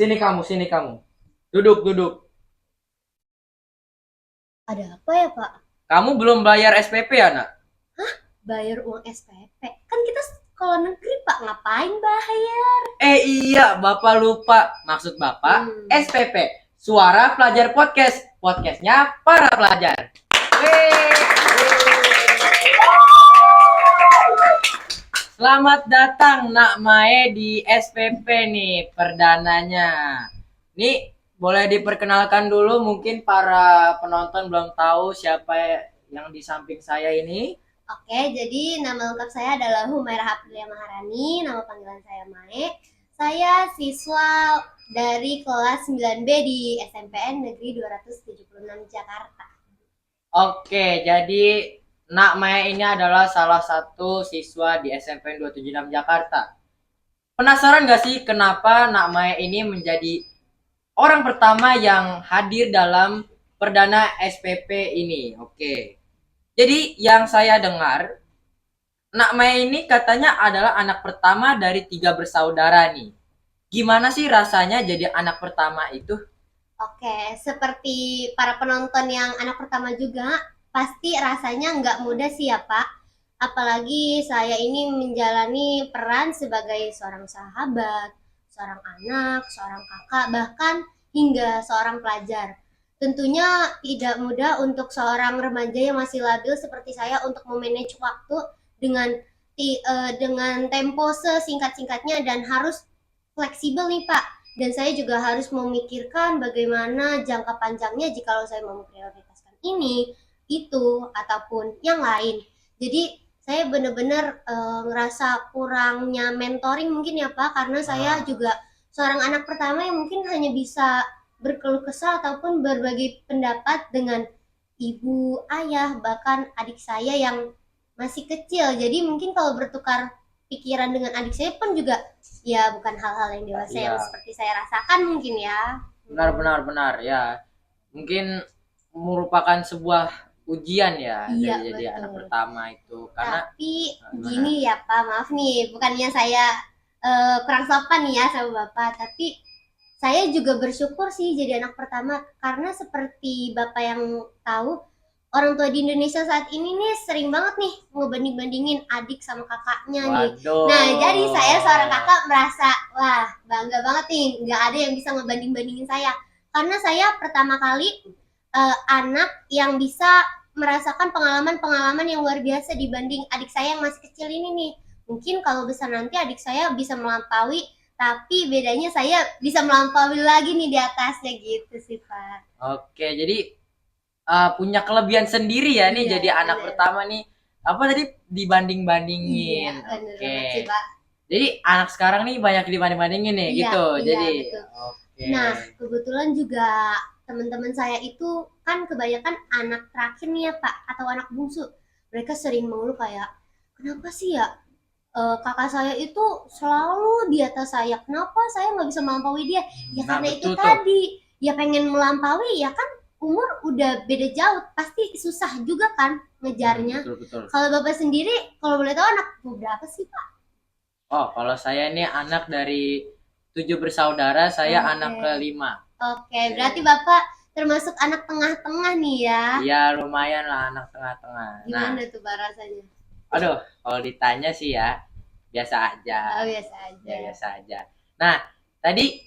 Sini kamu. Duduk, duduk. Ada apa ya, Pak? Kamu belum bayar SPP ya, Nak? Bayar uang SPP? Kan kita sekolah negeri, Pak. Ngapain bayar? Iya, Bapak lupa. Maksud Bapak SPP, Suara Pelajar Podcast. Podcastnya para pelajar. Selamat datang Nak Mae di SPP nih, perdananya. Nih, boleh diperkenalkan dulu, mungkin para penonton belum tahu siapa yang di samping saya ini. Oke, jadi nama lengkap saya adalah Humairah Aprilia Maharani, nama panggilan saya Mae. Saya siswa dari kelas 9B di SMPN Negeri 276 Jakarta. Oke, jadi Nak Mae ini adalah salah satu siswa di SMPN 276 Jakarta. Penasaran gak sih kenapa Nak Mae ini menjadi orang pertama yang hadir dalam perdana SPP ini? Oke. Jadi yang saya dengar, Nak Mae ini katanya adalah anak pertama dari 3 bersaudara nih. Gimana sih rasanya jadi anak pertama itu? Oke, seperti para penonton yang anak pertama juga, pasti rasanya nggak mudah sih ya Pak. Apalagi saya ini menjalani peran sebagai seorang sahabat, seorang anak, seorang kakak, bahkan hingga seorang pelajar. Tentunya tidak mudah untuk seorang remaja yang masih labil seperti saya untuk memanage waktu dengan dengan tempo sesingkat-singkatnya dan harus fleksibel nih Pak, dan saya juga harus memikirkan bagaimana jangka panjangnya jikalau saya mau memprioritaskan ini, itu, ataupun yang lain. Jadi saya benar-benar ngerasa kurangnya mentoring mungkin ya Pak, karena saya juga seorang anak pertama yang mungkin hanya bisa berkeluh kesah ataupun berbagi pendapat dengan ibu, ayah, bahkan adik saya yang masih kecil. Jadi mungkin kalau bertukar pikiran dengan adik saya pun juga ya bukan hal-hal yang dewasa yang Iya, seperti saya rasakan mungkin ya. benar ya. Mungkin merupakan sebuah ujian ya Iya dari jadi anak betul. pertama itu karena Tapi gimana? gini ya Pak, maaf nih, bukannya saya kurang sopan nih ya sama Bapak, tapi saya juga bersyukur sih jadi anak pertama karena seperti Bapak yang tahu, orang tua di Indonesia saat ini nih sering banget nih ngebanding-bandingin adik sama kakaknya nih. Nah, jadi saya seorang Waduh. kakak merasa, wah bangga banget nih, nggak ada yang bisa ngebanding-bandingin saya. Karena saya pertama kali anak yang bisa merasakan pengalaman-pengalaman yang luar biasa dibanding adik saya yang masih kecil ini nih. Mungkin kalau besar nanti adik saya bisa melampaui, tapi bedanya saya bisa melampaui lagi nih di atasnya gitu sih Pak. Oke, jadi punya kelebihan sendiri ya nih Iya jadi anak benar. pertama nih. Apa tadi Iya dibanding-bandingin. benar banget sih Oke. Pak. Jadi anak sekarang nih banyak dibanding-bandingin nih Iya, gitu. iya Jadi betul. oke. Nah, kebetulan juga teman-teman saya itu kan kebanyakan anak terakhir nih ya Pak, atau anak bungsu. Mereka sering mengeluh kayak, kenapa sih ya kakak saya itu selalu di atas saya, kenapa saya nggak bisa melampaui dia? Ya Nah, karena itu betul tuh. tadi, ya pengen melampaui ya kan umur udah beda jauh, pasti susah juga kan ngejarnya. Betul betul. Kalau Bapak sendiri, kalau boleh tahu anak berapa sih Pak? Oh, kalau saya nih anak dari 7 bersaudara, saya anak Oke. kelima. Oke, berarti Bapak termasuk anak tengah-tengah nih ya. Iya, lumayan lah anak tengah-tengah. Nah, Gimana tuh Pak rasanya? aduh, kalau ditanya sih ya biasa aja. Oh, biasa Ya aja. biasa aja. Nah, tadi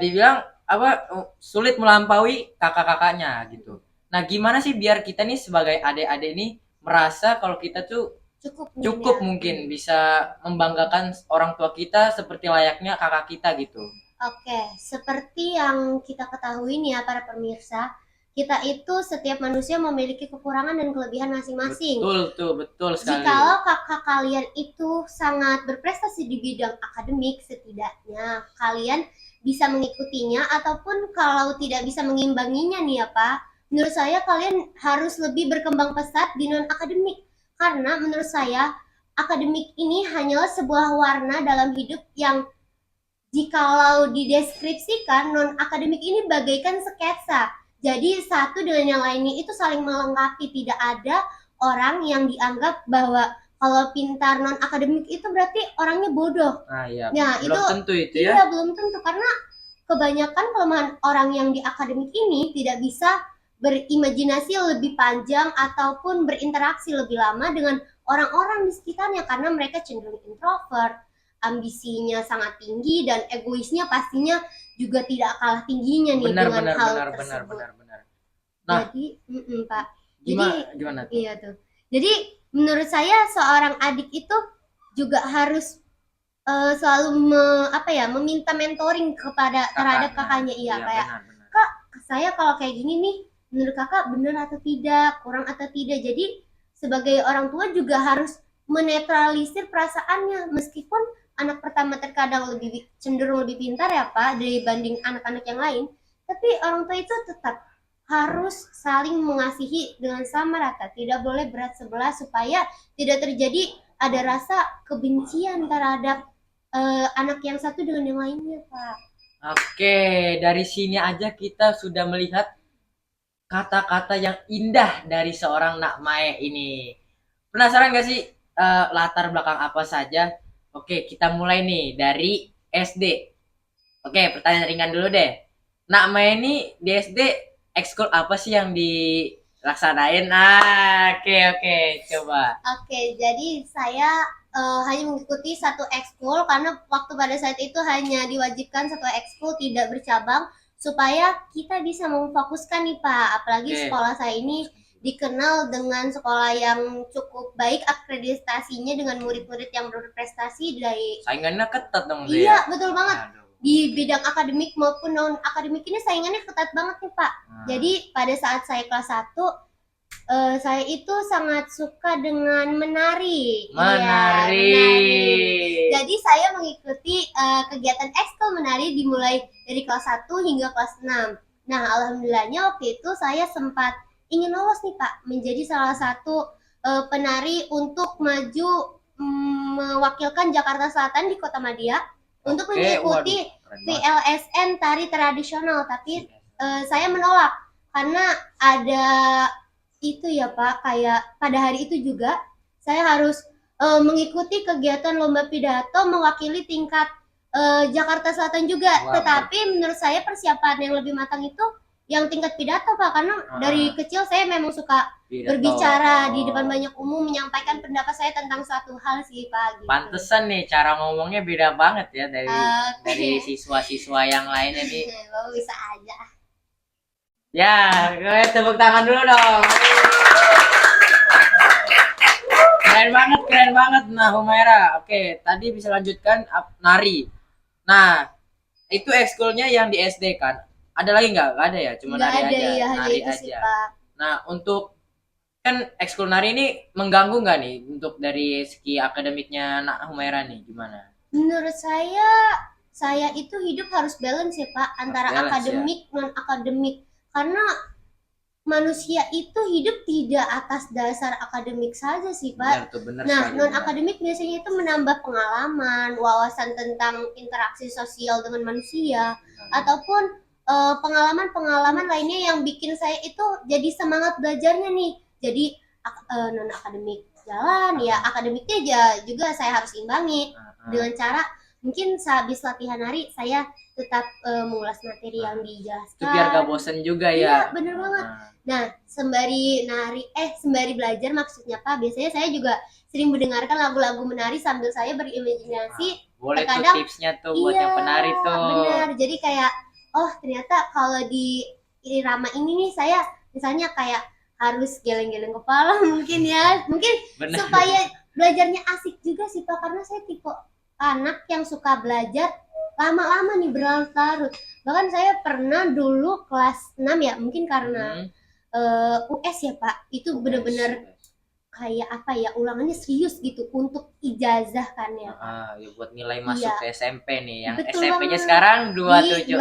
dibilang apa sulit melampaui kakak-kakaknya gitu. Nah, gimana sih biar kita nih sebagai adik-adik nih merasa kalau kita tuh Cukup cukup ya. mungkin bisa membanggakan orang tua kita seperti layaknya kakak kita gitu. Oke, seperti yang kita ketahui nih ya para pemirsa, kita itu setiap manusia memiliki kekurangan dan kelebihan masing-masing. Betul tuh, betul sekali. Jikalau kakak kalian itu sangat berprestasi di bidang akademik, setidaknya kalian bisa mengikutinya ataupun kalau tidak bisa mengimbanginya nih ya Pak, menurut saya kalian harus lebih berkembang pesat di non akademik karena menurut saya akademik ini hanyalah sebuah warna dalam hidup yang jikalau dideskripsikan non akademik ini bagaikan sketsa. Jadi satu dengan yang lainnya itu saling melengkapi, tidak ada orang yang dianggap bahwa kalau pintar non akademik itu berarti orangnya bodoh. Nah, iya. Nah, Belum itu tentu itu ya. iya belum tentu karena kebanyakan kelemahan orang yang di akademik ini tidak bisa berimajinasi lebih panjang ataupun berinteraksi lebih lama dengan orang-orang di sekitarnya karena mereka cenderung introvert, ambisinya sangat tinggi dan egoisnya pastinya juga tidak kalah tingginya nih Benar, dengan benar, hal benar, benar, tersebut. benar, benar. Nah, Jadi, Pak. Jadi, gimana tuh? iya tuh. Jadi, menurut saya seorang adik itu juga harus selalu meminta mentoring kepada terhadap kakaknya. Iya, kayak benar, benar. kak, saya kalau kayak gini nih, menurut kakak bener atau tidak, kurang atau tidak. Jadi sebagai orang tua juga harus menetralisir perasaannya, meskipun anak pertama terkadang lebih cenderung lebih pintar ya Pak dibanding anak-anak yang lain, tapi orang tua itu tetap harus saling mengasihi dengan sama rata, tidak boleh berat sebelah supaya tidak terjadi ada rasa kebencian terhadap anak yang satu dengan yang lainnya, Pak. Oke, dari sini aja kita sudah melihat kata-kata yang indah dari seorang Nak Mae ini. Penasaran gak sih latar belakang apa saja? Oke, kita mulai nih dari SD. Oke, pertanyaan ringan dulu deh. Nak Mae ini di SD ekskul apa sih yang dilaksanain? Oke, oke, coba. Oke, jadi saya hanya mengikuti satu ekskul karena waktu pada saat itu hanya diwajibkan satu ekskul tidak bercabang supaya kita bisa memfokuskan nih Pak. Apalagi Oke. sekolah saya ini dikenal dengan sekolah yang cukup baik akreditasinya dengan murid-murid yang berprestasi dari Saingannya ketat dong dia. iya, betul banget. Aduh. Di bidang akademik maupun non akademik ini saingannya ketat banget nih Pak. Jadi pada saat saya kelas 1 saya itu sangat suka dengan menari. Iya, Menari. Jadi saya mengikuti kegiatan ekskul menari dimulai dari kelas 1 hingga kelas 6. Nah, alhamdulillahnya waktu itu saya sempat ingin lolos nih Pak menjadi salah satu penari untuk maju mewakilkan Jakarta Selatan di Kota Madia untuk mengikuti VLSN tari tradisional, tapi saya menolak karena ada itu ya Pak, kayak pada hari itu juga saya harus mengikuti kegiatan lomba pidato mewakili tingkat Jakarta Selatan juga. Tetapi menurut saya persiapan yang lebih matang itu yang tingkat pidato Pak, karena dari kecil saya memang suka berbicara di depan banyak umum, menyampaikan pendapat saya tentang suatu hal sih Pak. Gitu. Pantesan nih cara ngomongnya beda banget ya dari siswa-siswa yang lainnya nih. Bisa aja. Ya, tepuk tangan dulu dong. Keren banget nah Humaira. Oke, tadi bisa lanjutkan nari. Nah, itu ekskulnya yang di SD kan? Ada lagi nggak? Nggak ada ya, cuma nari aja. Iya, nari itu aja. sih, Pak. Nah, untuk kan ekskul nari ini mengganggu nggak nih untuk dari segi akademiknya Nak Humaira nih gimana? Menurut saya itu hidup harus balance ya Pak antara akademik non akademik, karena manusia itu hidup tidak atas dasar akademik saja sih Pak. Benar, nah non akademik biasanya itu menambah pengalaman, wawasan tentang interaksi sosial dengan manusia, ataupun pengalaman-pengalaman lainnya yang bikin saya itu jadi semangat belajarnya nih. Jadi non akademik jalan ya, akademiknya juga saya harus imbangi dengan cara mungkin sehabis latihan nari saya tetap mengulas materi yang dijelaskan. Itu biar gak bosen juga ya. Iya, bener banget. Nah, sembari belajar maksudnya Pak, biasanya saya juga sering mendengarkan lagu-lagu menari sambil saya berimajinasi. Boleh terkadang, tuh tipsnya tuh buat yang penari tuh. Benar, jadi kayak oh ternyata kalau di irama ini nih saya misalnya kayak harus geleng-geleng kepala mungkin ya, mungkin supaya belajarnya asik juga sih Pak, karena saya tipe anak yang suka belajar lama-lama nih berlarut-larut. Bahkan saya pernah dulu kelas 6 ya, mungkin karena US ya Pak, itu benar-benar kayak apa ya, ulangannya serius gitu untuk ijazah kan ya Pak. Ya buat nilai masuk ke SMP nih, yang betul SMP-nya sekarang 276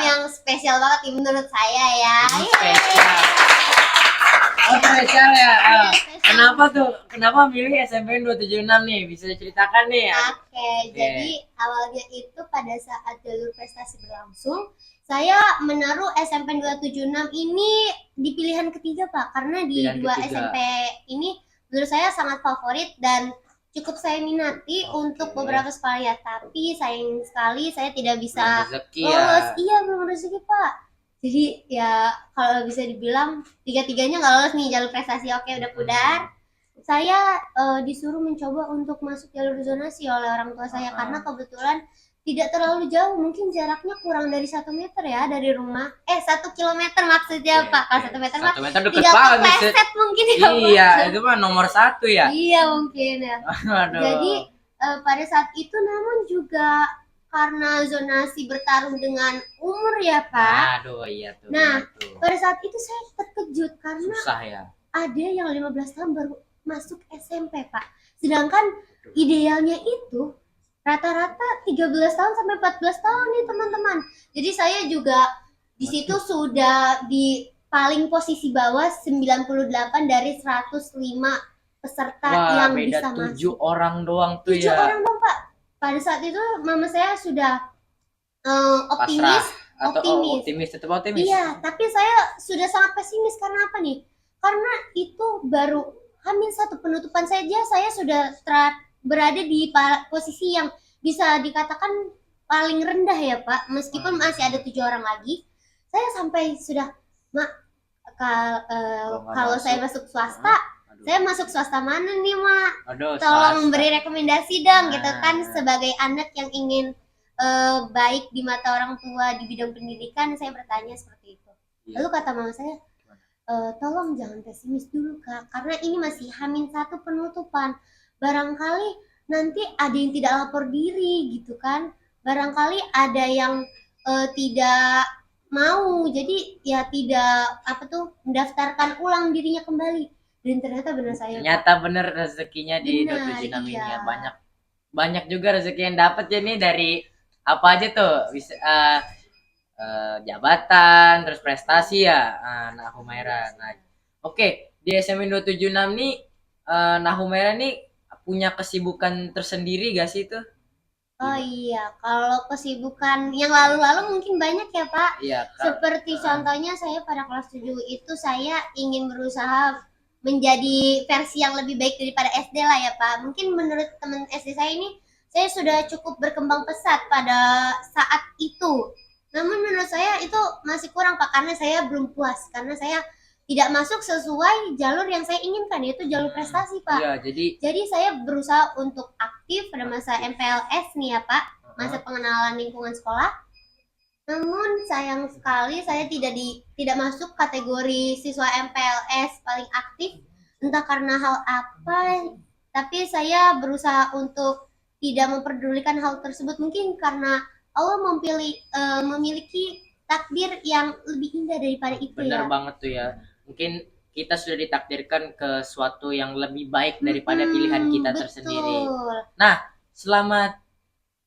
yang spesial banget nih menurut saya ya. Spesial. Oh spesial ya. Kenapa tuh? Kenapa milih SMP 276 nih? Bisa diceritakan nih ya? Oke. Jadi awalnya itu pada saat jalur prestasi berlangsung, saya menaruh SMP 276 ini di pilihan ketiga Pak, karena di SMP ini menurut saya sangat favorit dan cukup saya minati Oke. untuk beberapa sekolah ya, tapi sayang sekali saya tidak Belum bisa rezeki lolos. ya. Iya, belum rezeki Pak. Jadi ya kalau bisa dibilang tiga-tiganya nggak lolos nih jalur prestasi. Oke, udah pudar. Saya disuruh mencoba untuk masuk jalur zonasi oleh orang tua saya karena kebetulan tidak terlalu jauh, mungkin jaraknya kurang dari 1 meter ya dari rumah. 1 kilometer maksudnya Oke, Pak. Kalau oke. 1 meter mah 1 meter deket tinggal banget nih. kepleset mungkin ya Pak. Iya, itu mah nomor 1 ya. Iya mungkin ya. Aduh. Jadi pada saat itu namun juga karena zonasi bertarung dengan umur ya Pak. Aduh, iya tuh. Nah, benar tuh. pada saat itu saya terkejut karena Susah ya. ada yang 15 tahun baru masuk SMP Pak. Sedangkan idealnya itu rata-rata 13 tahun sampai 14 tahun nih teman-teman. Jadi saya juga di situ sudah di paling posisi bawah 98 dari 105 peserta Wah, yang beda bisa 7 masuk. orang doang tuh 7 ya. orang dong Pak. Pada saat itu mama saya sudah optimis. Pasrah atau optimis, tetap optimis. Iya, tapi saya sudah sangat pesimis karena apa nih? Karena itu baru hamil 1 penutupan saja saya sudah berada di posisi yang bisa dikatakan paling rendah ya Pak. Meskipun masih ada 7 orang lagi, saya sampai sudah Mak, kalau saya masuk swasta, saya masuk swasta mana nih Mak? Aduh, Tolong swasta. beri rekomendasi dong gitu Nah. kan, sebagai anak yang ingin baik di mata orang tua di bidang pendidikan. Saya bertanya seperti itu. Iya. Lalu kata mama saya, tolong jangan pesimis dulu Kak, karena ini masih hamil 1 penutupan. Barangkali nanti ada yang tidak lapor diri gitu kan, barangkali ada yang tidak mau, jadi ya tidak mendaftarkan ulang dirinya kembali. Dan ternyata benar saya Pak. Ternyata bener rezekinya di Benar, 27 ini iya. ya. Banyak juga rezeki yang dapat ya nih dari apa aja tuh, bisa jabatan, terus prestasi ya. Nah, Humaira. Nah, oke, di SMA 276 nih Nah Humaira nih punya kesibukan tersendiri gak sih itu? Oh iya, kalau kesibukan yang lalu-lalu mungkin banyak ya Pak. Iya, Seperti contohnya saya pada kelas 7 itu saya ingin berusaha menjadi versi yang lebih baik daripada SD lah ya Pak. Mungkin menurut teman SD saya ini, saya sudah cukup berkembang pesat pada saat itu. Namun menurut saya itu masih kurang Pak, karena saya belum puas, karena saya tidak masuk sesuai jalur yang saya inginkan, yaitu jalur prestasi Pak. Iya, Jadi saya berusaha untuk aktif pada masa MPLS nih ya Pak, masa pengenalan lingkungan sekolah. Namun sayang sekali saya tidak masuk kategori siswa MPLS paling aktif, entah karena hal apa. Tapi saya berusaha untuk tidak memperdulikan hal tersebut, mungkin karena Allah memiliki takdir yang lebih indah daripada itu. Bener ya. banget tuh ya. Mungkin kita sudah ditakdirkan ke suatu yang lebih baik daripada pilihan kita Betul. tersendiri. Nah, selama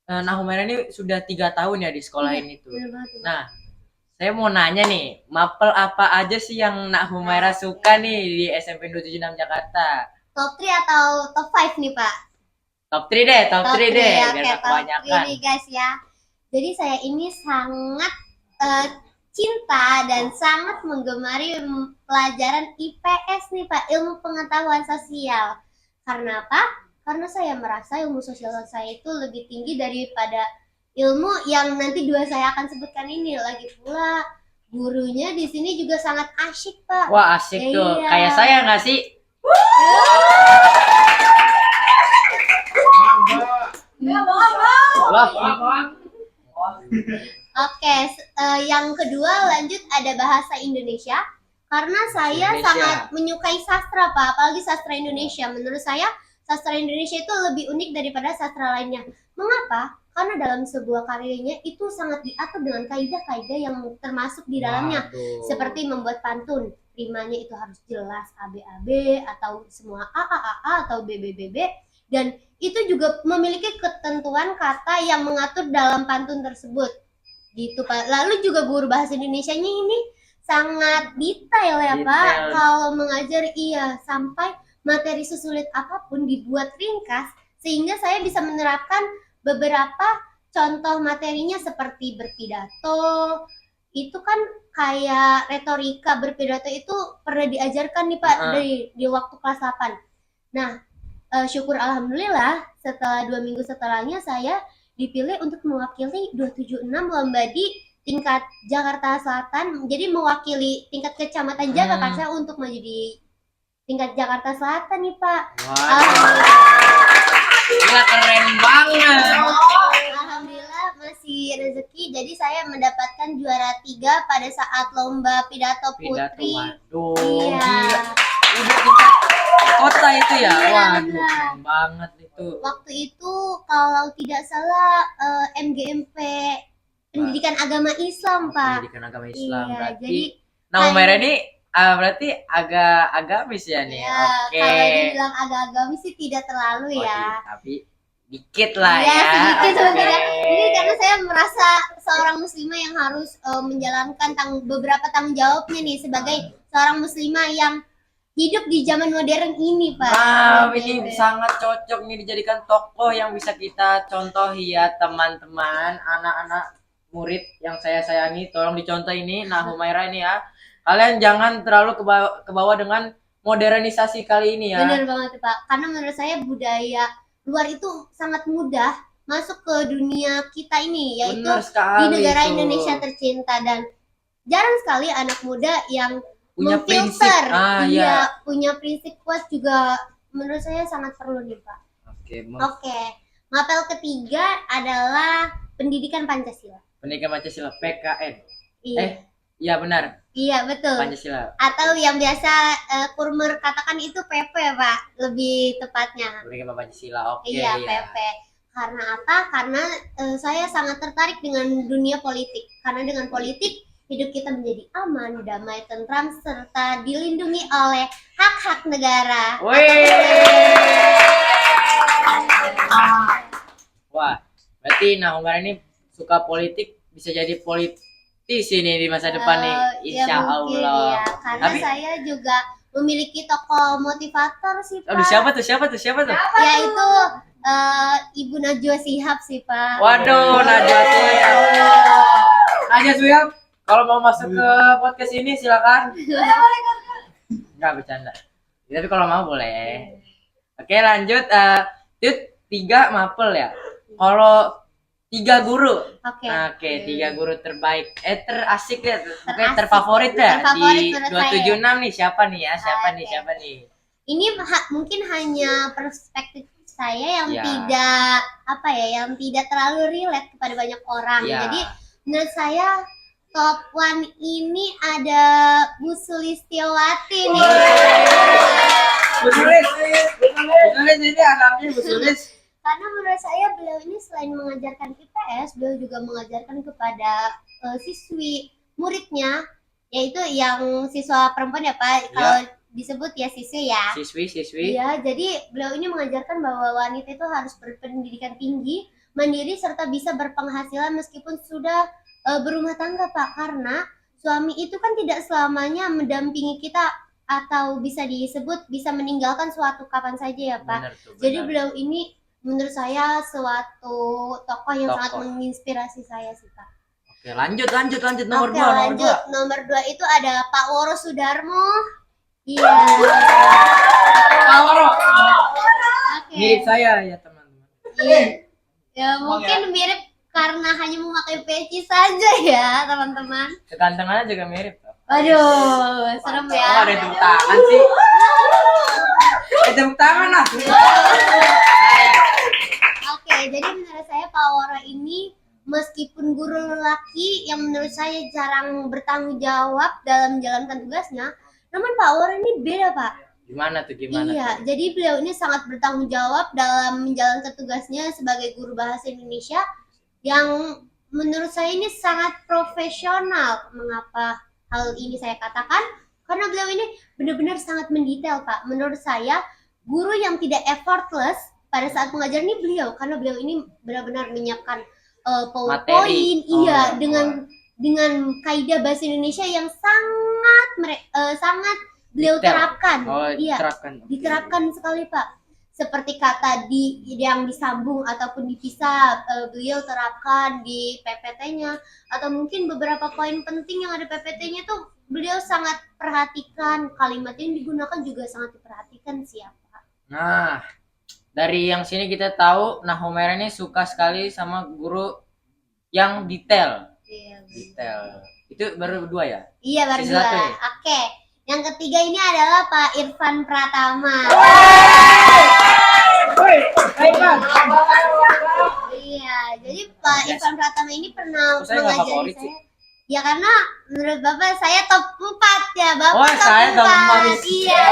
Nah Humaira ini sudah 3 tahun ya di sekolah Iya, ini tuh. bener banget tuh. Nah, saya mau nanya nih, mapel apa aja sih yang Nak Humaira suka nih di SMP 276 Jakarta? Top 3 atau top 5 nih Pak? Top 3 deh, top 3 deh, ya, biar oke, gak top kebanyakan. 3 nih guys ya. Jadi saya ini sangat cinta dan sangat menggemari pelajaran IPS nih Pak, ilmu pengetahuan sosial. Karena apa? Karena saya merasa ilmu sosial saya itu lebih tinggi daripada ilmu yang nanti 2 saya akan sebutkan ini. Lagi pula gurunya di sini juga sangat asyik Pak. Wah, asik tuh. Iya. Kayak saya nggak sih? Oke, yang kedua lanjut ada bahasa Indonesia. Karena saya Indonesia. sangat menyukai sastra Pak, apalagi sastra Indonesia. Menurut saya sastra Indonesia itu lebih unik daripada sastra lainnya. Mengapa? Karena dalam sebuah karyanya itu sangat diatur dengan kaidah-kaidah yang termasuk di dalamnya. Waduh. Seperti membuat pantun, rimanya itu harus jelas ABAB atau semua AAAA atau BBBB, dan itu juga memiliki ketentuan kata yang mengatur dalam pantun tersebut. Gitu Pak. Lalu juga guru bahasa Indonesianya ini sangat detail ya Pak. Kalau mengajar sampai materi sesulit apapun dibuat ringkas sehingga saya bisa menerapkan beberapa contoh materinya seperti berpidato. Itu kan kayak retorika, berpidato itu pernah diajarkan nih Pak di waktu kelas 8. Nah, syukur alhamdulillah setelah 2 minggu setelahnya saya dipilih untuk mewakili 276 lomba di tingkat Jakarta Selatan. Jadi mewakili tingkat kecamatan Jagakarsa untuk maju di tingkat Jakarta Selatan nih Pak. Waduh, gila keren banget. Alhamdulillah masih rezeki. Jadi saya mendapatkan juara 3 pada saat lomba pidato putri. Waduh, Iya. gila. Udah tingkat kota itu ya? Iya, Waduh, benar. keren banget itu. Waktu itu kalau tidak salah MGMP Pendidikan Agama Islam Pak. Pendidikan agama Islam Iya, berarti. jadi Nama merah ini berarti agak agamis ya nih. ya, Oke. kalau dibilang agak-agamis sih tidak terlalu Oh, ya. tapi dikit lah Iya, ya. sedikit Oke. sebenarnya. Jadi karena saya merasa seorang muslimah yang harus menjalankan beberapa tanggung jawabnya nih sebagai seorang muslimah yang hidup di zaman modern ini, Pak. Wow, Gitu. ini sangat cocok nih dijadikan tokoh yang bisa kita contohi ya teman-teman, anak-anak murid yang saya sayangi, tolong dicontoh ini. Nah, Humaira ini ya, kalian jangan terlalu ke bawah dengan modernisasi kali ini ya. Bener banget, Pak. Karena menurut saya budaya luar itu sangat mudah masuk ke dunia kita ini, yaitu Benar di sekali negara itu. Indonesia tercinta, dan jarang sekali anak muda yang Punya prinsip. memfilter. Ah, Iya, ya. punya prinsip kuat juga menurut saya sangat perlu nih, Pak. Oke, Oke, mapel ketiga adalah pendidikan Pancasila. Pendidikan Pancasila PKN. Iya, Iya benar, iya betul. Pancasila. Atau yang biasa Kurmer katakan itu PP, Pak, lebih tepatnya. Pendidikan Pancasila. Oke, Iya, ya. PP. Karena apa? Karena saya sangat tertarik dengan dunia politik. Karena dengan politik hidup kita menjadi aman, damai, tentram, serta dilindungi oleh hak-hak negara. Wah, berarti nah Umar ini suka politik, bisa jadi politisi nih di masa depan nih, Ya insya mungkin Allah. ya, karena Tapi- saya juga memiliki tokoh motivator sih Pak. Aduh, siapa tuh? Yaitu Ibu Najwa Shihab sih Pak. Waduh, Najwa Shihab. Najwa Shihab, kalau mau masuk ke podcast ini silakan. Enggak bercanda. Tapi kalau mau boleh. Oke, lanjut. Tut 3 mapel ya. Kalau 3 guru. Oke. Oke, 3 guru terbaik. Terasik ya, mungkin Terasik. terfavorit ya Terfavorit di menurut 276 nih. Siapa nih ya? Oke. Siapa nih? Ini mungkin hanya perspektif saya yang Ya. tidak yang tidak terlalu relate kepada banyak orang. Ya. Jadi menurut saya top 1 ini ada Bu Sulistiawati nih. Bu Sulis ini anaknya Bu Sulis. Karena menurut saya beliau ini selain mengajarkan IPS, beliau juga mengajarkan kepada siswi muridnya, yaitu yang siswa perempuan ya Pak, kalau disebut ya siswi ya. Siswi. Iya, jadi beliau ini mengajarkan bahwa wanita itu harus berpendidikan tinggi, mandiri, serta bisa berpenghasilan meskipun sudah berumah tangga Pak. Karena suami itu kan tidak selamanya mendampingi kita atau bisa disebut bisa meninggalkan suatu kapan saja ya Pak. Benar tuh, Jadi benar. beliau ini menurut saya suatu tokoh yang sangat Tokoh. menginspirasi saya sih Pak. Oke, lanjut nomor Oke, 2. lanjut. Nomor 2 itu ada Pak Woro Sudarmo. Iya. Woro. Oke. Mirip saya ya, teman-teman. Iya. Ya mungkin mirip karena hanya memakai peci saja ya teman-teman. Kegantengannya juga mirip tuh. Waduh, serem Oh, ya. ada tepuk tangan sih. Tepuk tangan lah. Oke, jadi menurut saya Pak Woro ini meskipun guru lelaki yang menurut saya jarang bertanggung jawab dalam menjalankan tugasnya, namun Pak Woro ini beda Pak. Gimana tuh? Iya, jadi beliau ini sangat bertanggung jawab dalam menjalankan tugasnya sebagai guru bahasa Indonesia yang menurut saya ini sangat profesional. Mengapa hal ini saya katakan? Karena beliau ini benar-benar sangat mendetail Pak. Menurut saya guru yang tidak effortless pada saat mengajar ini beliau, karena beliau ini benar-benar menyiapkan PowerPoint, Materi. iya, Oh, dengan kaidah bahasa Indonesia yang sangat beliau Detail. terapkan. Oh, Iya, diterapkan. Oke. diterapkan sekali Pak. Seperti kata yang disambung ataupun dipisah, beliau terapkan di PPT-nya, atau mungkin beberapa poin penting yang ada PPT-nya tuh beliau sangat perhatikan, kalimat yang digunakan juga sangat diperhatikan siapa. Nah, dari yang sini kita tahu Nak Humaira ini suka sekali sama guru yang detail. Iya, Detail. Itu baru dua ya? iya baru Sisa dua. satu nih. Oke, yang ketiga ini adalah Pak Irfan Pratama. Iya, jadi Pak Irfan Pratama ini pernah Kok saya nggak mengajari favorit sih? saya. Ya karena menurut Bapak saya top 4 ya, Bapak Oh, saya top 4. Iya.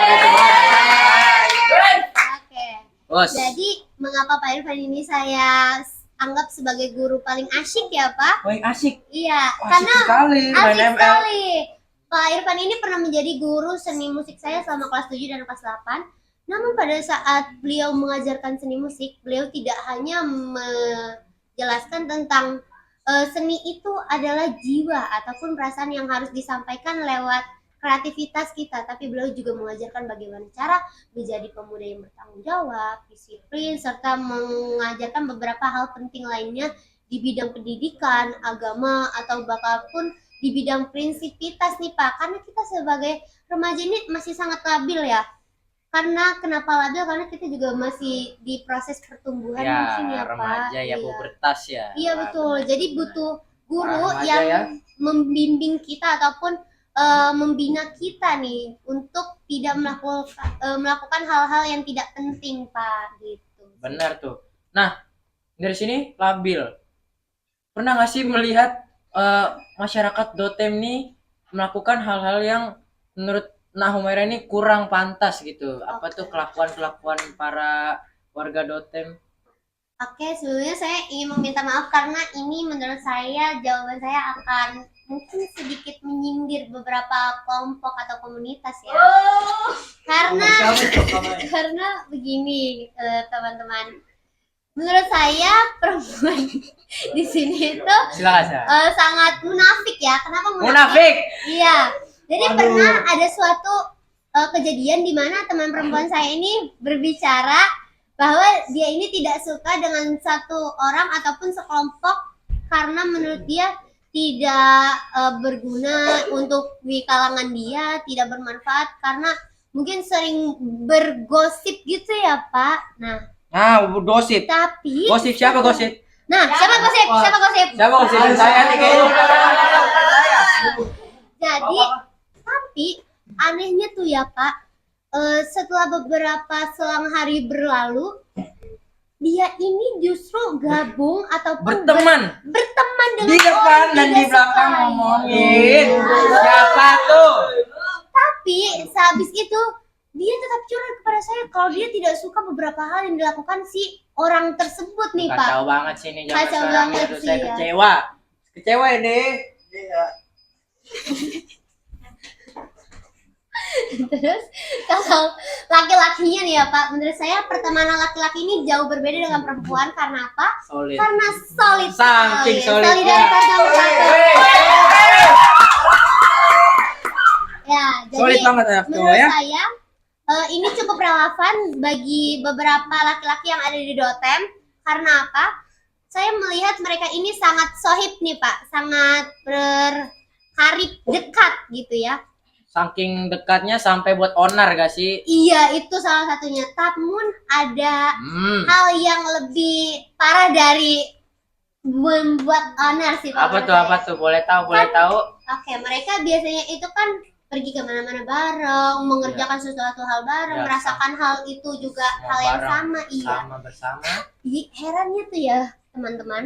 Oke. Bos. Jadi mengapa Pak Irfan ini saya anggap sebagai guru paling asyik ya, Pak? Wah, asik. Iya, Asik karena sekali main asik ML. sekali. Pak Irfan ini pernah menjadi guru seni musik saya selama kelas 7 dan kelas 8. Namun pada saat beliau mengajarkan seni musik, beliau tidak hanya menjelaskan tentang seni itu adalah jiwa ataupun perasaan yang harus disampaikan lewat kreativitas kita, tapi beliau juga mengajarkan bagaimana cara menjadi pemuda yang bertanggung jawab, disiplin, serta mengajarkan beberapa hal penting lainnya di bidang pendidikan, agama, atau bahkan pun di bidang prinsipitas nih Pak. Karena kita sebagai remaja ini masih sangat labil ya. Karena kenapa labil? Karena kita juga masih di proses pertumbuhan Ya, mungkin ya Pak. remaja ya, Iya. pubertas ya. Iya betul. Jadi butuh guru Remaja yang ya. membimbing kita ataupun membina kita nih untuk tidak melakukan hal-hal yang tidak penting Pak gitu. Benar tuh. Nah, dari sini labil. Pernah nggak sih melihat masyarakat Dotem nih melakukan hal-hal yang menurut Nak Humaira ini kurang pantas gitu? Apa tuh kelakuan-kelakuan para warga Dotem? Oke, sebelumnya saya ingin meminta maaf karena ini menurut saya jawaban saya akan mungkin sedikit menyindir beberapa kelompok atau komunitas ya. Karena begini teman-teman, menurut saya perempuan di sini itu Silakan saya. sangat munafik ya. Kenapa munafik? Munafik. Iya. Jadi pernah ada suatu kejadian di mana teman perempuan saya ini berbicara bahwa dia ini tidak suka dengan satu orang ataupun sekelompok karena menurut dia tidak berguna untuk di kalangan dia, tidak bermanfaat karena mungkin sering bergosip gitu ya Pak. Nah, Gosip. tapi Gosip siapa gosip? nah siapa gosip? Siapa gosip? Siapa gosip? Saya nih kayaknya. Jadi tapi anehnya tuh ya Pak, setelah beberapa selang hari berlalu, dia ini justru gabung ataupun Berteman berteman dengan di depan orang dan tidak di belakang suka. ngomongin Iya. siapa tuh? Tapi sehabis itu dia tetap curhat kepada saya kalau dia tidak suka beberapa hal yang dilakukan si orang tersebut nih Pak. Kacau banget sih ini zaman Kacau sekarang banget itu. sih, Saya ya. kecewa. Kecewa ini. Terus kalau laki-lakinya nih ya Pak, menurut saya pertemanan laki-laki ini jauh berbeda dengan perempuan karena apa? Solid. Karena solid Saking sekali. solidnya. Solidaritas nomor satu. Ya, Solid jadi banget anak cowok menurut ya. saya ini cukup relevan bagi beberapa laki-laki yang ada di Dotem. Karena apa? Saya melihat mereka ini sangat sohib nih Pak, sangat berkarib dekat gitu ya. Saking dekatnya sampai buat onar gak sih? Iya, itu salah satunya. Namun ada Hmm. hal yang lebih parah dari membuat onar sih Pak. Apa menurut tuh? saya. Apa tuh? Boleh tahu? Boleh tahu? Oke, mereka biasanya itu kan pergi kemana-mana bareng, mengerjakan sesuatu hal bareng, Ya, merasakan hal itu juga Semua hal yang bareng, sama. Iya. Sama bersama. Herannya tuh ya teman-teman,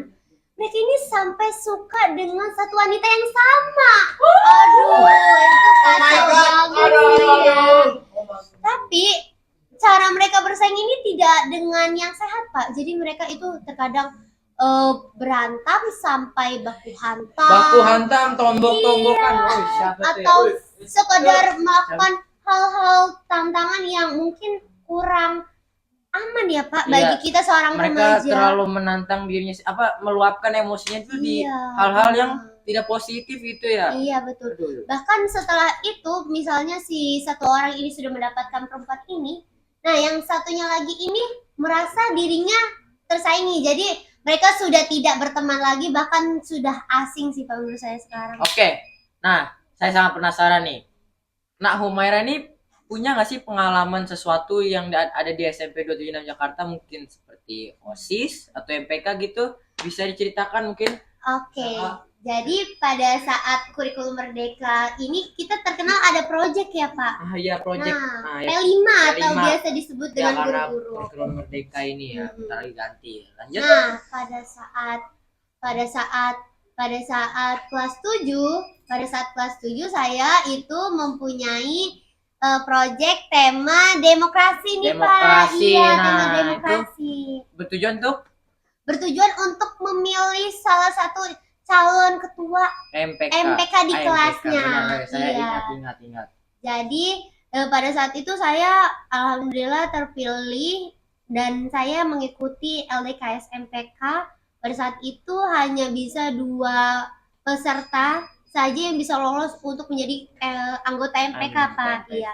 mereka ini sampai suka dengan satu wanita yang sama. Aduh, itu kacau banget sih ya. Tapi cara mereka bersaing ini tidak dengan yang sehat Pak. Jadi mereka itu terkadang berantem sampai baku hantam. Baku hantam, tombok-tombokan. Iya. Oh, siapa tuh ya? Atau sekedar melakukan hal-hal tantangan yang mungkin kurang aman ya Pak bagi Iya. kita seorang Mereka remaja. terlalu menantang dirinya, meluapkan emosinya itu di Iya. hal-hal yang tidak positif itu ya. Iya betul. Aduh. Bahkan setelah itu misalnya si satu orang ini sudah mendapatkan perempuan ini, nah yang satunya lagi ini merasa dirinya tersaingi. Jadi mereka sudah tidak berteman lagi, bahkan sudah asing sih Pak menurut saya sekarang. Oke. Nah, saya sangat penasaran nih. Nak Humaira ini punya nggak sih pengalaman sesuatu yang ada di SMP 276 Jakarta, mungkin seperti OSIS atau MPK gitu? Bisa diceritakan mungkin? Oke, jadi pada saat kurikulum merdeka ini kita terkenal ada project ya Pak. Ah ya, project. Nah, Ya, P5 atau P5. biasa disebut Ya, dengan karena guru-guru. kurikulum merdeka ini ya, Mhm. bentar lagi ganti. Lanjut. Nah, pada saat pada saat kelas 7, saya itu mempunyai project tema demokrasi nih Pak. Demokrasi. Iya, tema Nah, itu demokrasi. bertujuan untuk Bertujuan untuk memilih salah satu calon ketua MPK di kelasnya. Benar, saya Iya. ingat. Jadi pada saat itu saya alhamdulillah terpilih dan saya mengikuti LDKS MPK. Pada saat itu hanya bisa 2 peserta saja yang bisa lolos untuk menjadi anggota MPK Pak. Iya.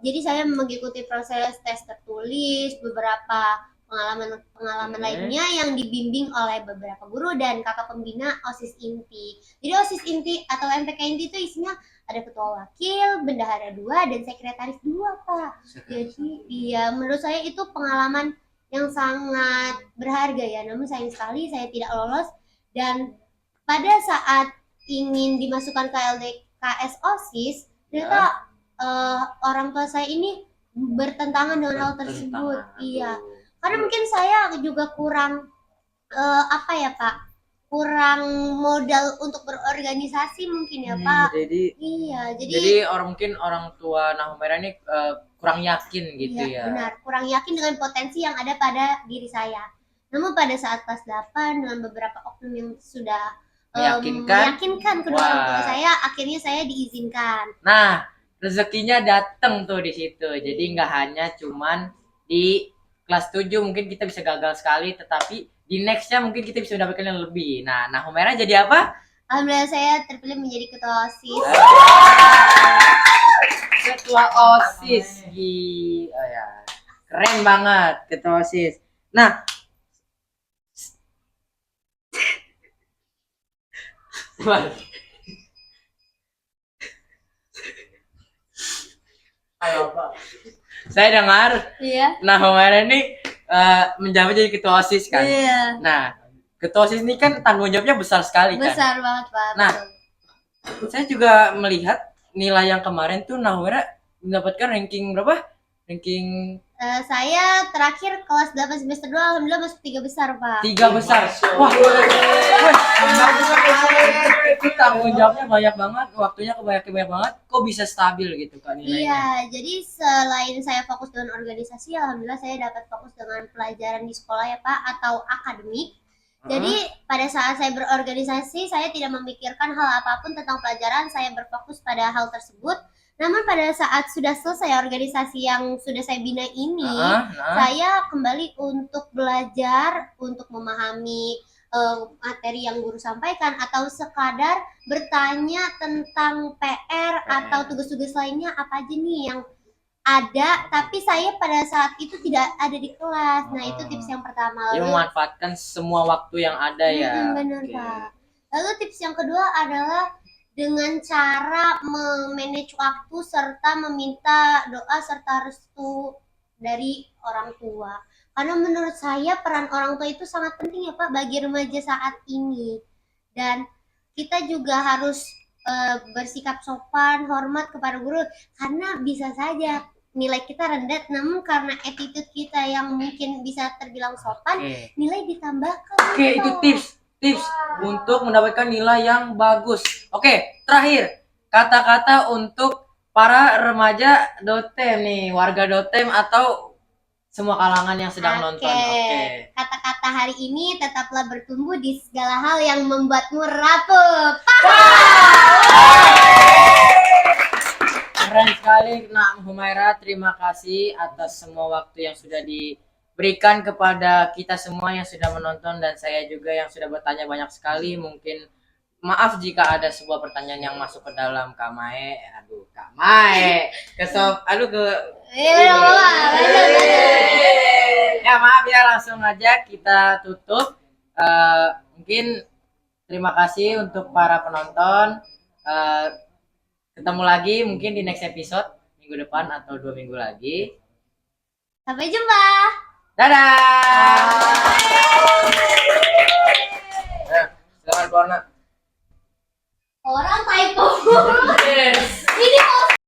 Jadi saya mengikuti proses tes tertulis, beberapa pengalaman lainnya yang dibimbing oleh beberapa guru dan kakak pembina OSIS Inti. Jadi OSIS Inti atau MPK Inti itu isinya ada ketua wakil, bendahara 2, dan sekretaris 2 Pak. Jadi iya, menurut saya itu pengalaman yang sangat berharga ya. Namun sayang sekali saya tidak lolos, dan pada saat ingin dimasukkan ke LDKS OSIS, ternyata orang tua saya ini bertentangan dengan hal tersebut. Iya, karena mungkin saya juga kurang apa ya Pak, kurang modal untuk berorganisasi mungkin ya Pak. Jadi orang tua Nah Humaira ini kurang yakin gitu Iya, ya. benar, kurang yakin dengan potensi yang ada pada diri saya. Namun pada saat kelas 8 dengan beberapa oknum yang sudah meyakinkan kedua orang tua saya, akhirnya saya diizinkan. Nah, rezekinya datang tuh di situ. Jadi nggak hanya cuman di kelas 7 mungkin kita bisa gagal sekali, tetapi di nextnya mungkin kita bisa mendapatkan yang lebih. Nah Humaira jadi apa? Alhamdulillah saya terpilih menjadi ketua OSIS. Ketua OSIS. Oh ya. Keren banget ketua OSIS. Nah, saya dengar Nah Humaira ini menjabat jadi ketua OSIS kan. Iya. Nah, ketua OSIS ini kan tanggung jawabnya besar sekali kan. Besar banget Pak. Nah, saya juga melihat nilai yang kemarin tuh Nah Humaira mendapatkan ranking berapa? Ranking saya terakhir kelas 8 semester 2 alhamdulillah masuk 3 besar Pak. 3 besar. Wah. Itu tanggung jawabnya banyak banget, waktunya banyak banget. Kok bisa stabil gitu kan nilainya? Iya, jadi selain saya fokus dengan organisasi, alhamdulillah saya dapat fokus dengan pelajaran di sekolah ya Pak, atau akademik. Jadi pada saat saya berorganisasi, saya tidak memikirkan hal apapun tentang pelajaran, saya berfokus pada hal tersebut. Namun pada saat sudah selesai organisasi yang sudah saya bina ini, saya kembali untuk belajar, untuk memahami materi yang guru sampaikan, atau sekadar bertanya tentang PR atau tugas-tugas lainnya apa aja nih yang ada, tapi saya pada saat itu tidak ada di kelas. Nah, itu tips yang pertama. Lalu memanfaatkan semua waktu yang ada ya. Benar Pak. Lalu tips yang kedua adalah dengan cara memanage waktu serta meminta doa serta restu dari orang tua. Karena menurut saya peran orang tua itu sangat penting ya Pak bagi remaja saat ini. Dan kita juga harus bersikap sopan, hormat kepada guru, karena bisa saja nilai kita rendah, namun karena attitude kita yang mungkin bisa terbilang sopan, nilai ditambahkan. Itu tips untuk mendapatkan nilai yang bagus. Terakhir, kata-kata untuk para remaja Dotem nih, warga Dotem atau semua kalangan yang sedang nonton. Kata-kata hari ini, tetaplah bertumbuh di segala hal yang membuatmu rapuh. Keren sekali Nah Humaira, terima kasih atas semua waktu yang sudah diberikan kepada kita semua yang sudah menonton, dan saya juga yang sudah bertanya banyak sekali. Mungkin maaf jika ada sebuah pertanyaan yang masuk ke dalam Kak Mae. Ya maaf ya, langsung aja kita tutup. Mungkin terima kasih untuk para penonton. Ketemu lagi mungkin di next episode minggu minggu depan atau 2 minggu lagi. Sampai jumpa. Dadah. Silakan keluar nak. Orang typo.